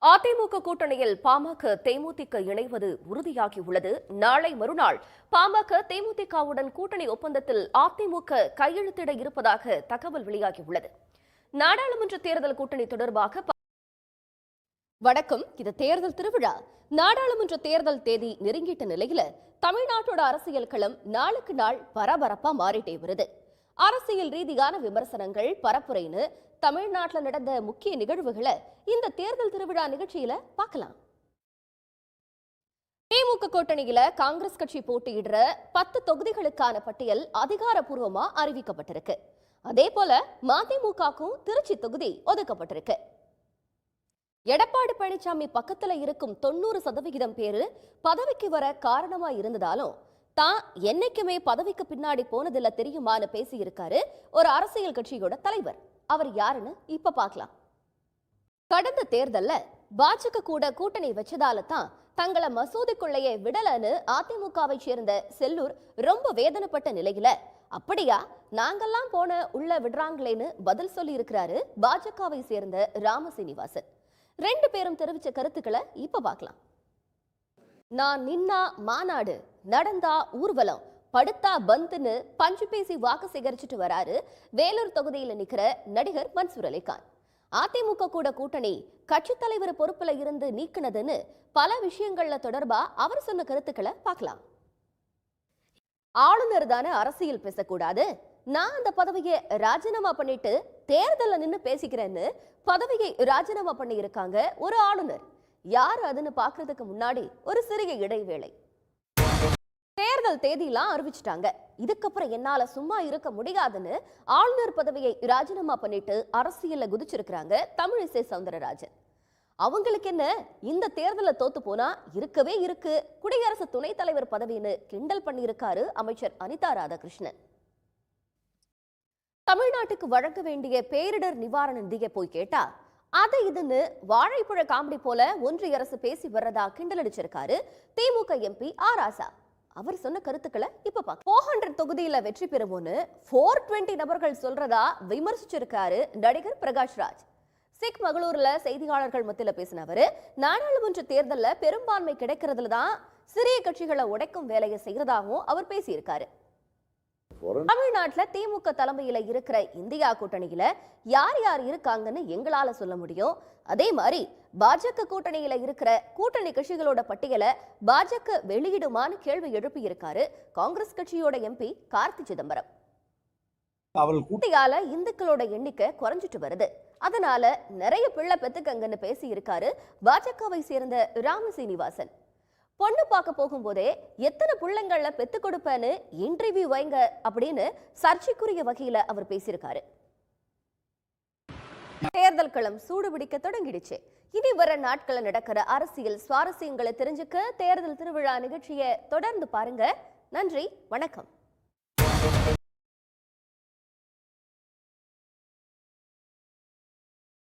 அதிமுக கூட்டணியில் பாமக தேமுதிக இணைவது உறுதியாகியுள்ளது. நாளை மறுநாள் பாமக தேமுதிகவுடன் கூட்டணி ஒப்பந்தத்தில் அதிமுக கையெழுத்திட இருப்பதாக தகவல் வெளியாகியுள்ளது. நாடாளுமன்ற தேர்தல் கூட்டணி தொடர்பாக வணக்கம், இது தேர்தல் திருவிழா. நாடாளுமன்ற தேர்தல் தேதி நெருங்கிட்ட நிலையில தமிழ்நாட்டோட அரசியல் களம் நாளுக்கு நாள் பரபரப்பா மாறிட்டே வருது. அரசியல் ரீதியான விமர்சனங்கள், பரப்புரைன்னு தமிழ்நாட்டில் நடந்த முக்கிய நிகழ்வுகளை இந்த தேர்தல் திருவிழா நிகழ்ச்சியில பார்க்கலாம். திமுக கூட்டணியில காங்கிரஸ் கட்சி போட்டியிடுற 10 தொகுதிகளுக்கான பட்டியல் அதிகாரப்பூர்வமா அறிவிக்கப்பட்டிருக்கு. அதே போல மதிமுகவுக்கும் திருச்சி தொகுதி ஒதுக்கப்பட்டிருக்கு. எடப்பாடி பழனிசாமி பக்கத்துல இருக்கும் 90% பேரு பதவிக்கு வர காரணமா இருந்ததாலும் தான் என்னைக்குமே பதவிக்கு பின்னாடி போனதில்ல தெரியுமான்னு பேசி இருக்காரு ஒரு அரசியல் கட்சியோட தலைவர். அவர் யாருன்னு இப்ப பார்க்கலாம். கடந்த தேர்தல்ல பாஜக கூட கூட்டணி வச்சதால தான் தங்களை மசூதிக்குள்ளையே விடலன்னு அதிமுகவை சேர்ந்த செல்லூர் ரொம்ப வேதனைப்பட்ட நிலையில, அப்படியா நாங்கெல்லாம் போன உள்ள விடுறாங்களேன்னு பதில் சொல்லி இருக்கிறாரு பாஜகவை சேர்ந்த ராமசீனிவாசன். 2 பேரும் தெரிவிச்ச கருத்துக்களை இப்ப பார்க்கலாம். நான் நின்னா மாநாடு, நடந்தா ஊர்வலம், படுத்தா பந்துன்னு பஞ்சு பேசி வாக்கு சேகரிச்சுட்டு வராரு வேலூர் தொகுதியில நிக்கிற நடிகர் மன்சூர் அலிகான். அதிமுக கூட கூட்டணி கட்சி தலைவர் பொறுப்புல இருந்து நீக்கினதுன்னு பல விஷயங்கள்ல தொடர்பா அவர் சொன்ன கருத்துக்களை பார்க்கலாம். ஆளுநர் தானே அரசியல் பேசக்கூடாது, நான் அந்த பதவியை ராஜினாமா பண்ணிட்டு தேர்தல்ல நின்னு பேசிக்கிறேன்னு பதவியை ராஜினாமா பண்ணி இருக்காங்க ஒரு ஆளுநர். யார் அதுன்னு பாக்குறதுக்கு முன்னாடி ஒரு சிறிய இடைவேளை. தேர்தல் தேதியெல்லாம் அறிவிச்சிட்டாங்க. இதுக்கப்புறம் என்னால சும்மா இருக்க முடியாதுன்னு ஆளுநர் பதவியை ராஜினாமா பண்ணிட்டு அரசியல்ல குதிச்சிருக்கிறாங்க தமிழிசை சவுந்தரராஜன். அவங்களுக்கு என்ன, இந்த தேர்தல தோத்து போனா இருக்கவே இருக்கு குடியரசு துணைத் தலைவர் பதவின்னு கிண்டல் பண்ணியிருக்காரு அமைச்சர் அனிதா ராதாகிருஷ்ணன். தமிழ்நாட்டுக்கு வழங்க வேண்டிய பேரிடர் நிவாரண நிதியை போய் கேட்டா அதை இதுன்னு வாழைப்பழ காமெடி போல ஒன்றிய அரசு பேசி வர்றதா கிண்டல் அடிச்சிருக்காரு திமுக எம்பி ஆர் ராசா. அவர் சொன்ன கருத்துக்களை இப்ப பார்க்க. 400 தொகுதியில வெற்றி பெறுவோன்னு 420 நபர்கள் சொல்றதா விமர்சிச்சிருக்காரு நடிகர் பிரகாஷ்ராஜ். சிக் மகளூர்ல செய்தியாளர்கள் மத்தியில பேசினவர், நாடாளுமன்ற தேர்தல்ல பெரும்பான்மை கிடைக்கிறதுல தான் சிறிய கட்சிகளை உடைக்கும் வேலையை செய்யறதாகவும் அவர் பேசியிருக்காரு. தமிழ்நாட்டுல திமுக தலைமையில இருக்கிற இந்தியா கூட்டணியில யார் யார் இருக்காங்கன்னு எங்களால சொல்ல முடியும். அதே மாதிரி பாஜக கூட்டணியில இருக்கிற கூட்டணி கட்சிகளோட பட்டியலை பாஜக வெளியிடுமான்னு கேள்வி எழுப்பி இருக்காரு காங்கிரஸ் கட்சியோட எம்பி கார்த்தி சிதம்பரம். கூட்டியால இந்துக்களோட எண்ணிக்கை குறைஞ்சிட்டு வருது, அதனால நிறைய பிள்ளை பெத்துக்கங்கன்னு பேசி இருக்காரு பாஜகவை சேர்ந்த ராமசீனிவாசன். பொண்ணு பார்க்க போகும்போதே எத்தனை பிள்ளைங்கள பெத்து கொடுப்பேன்னு இன்டர்வியூ வைங்க அப்படின்னு சர்ச்சைக்குரிய வகையில அவர் பேசியிருக்காரு. தேர்தல் களம் சூடுபிடிக்க தொடங்கிடுச்சு. இனி வர நாட்கள் நடக்கிற அரசியல் சுவாரஸ்யங்களை தெரிஞ்சுக்க தேர்தல் திருவிழா நிகழ்ச்சியை தொடர்ந்து பாருங்க. நன்றி, வணக்கம்.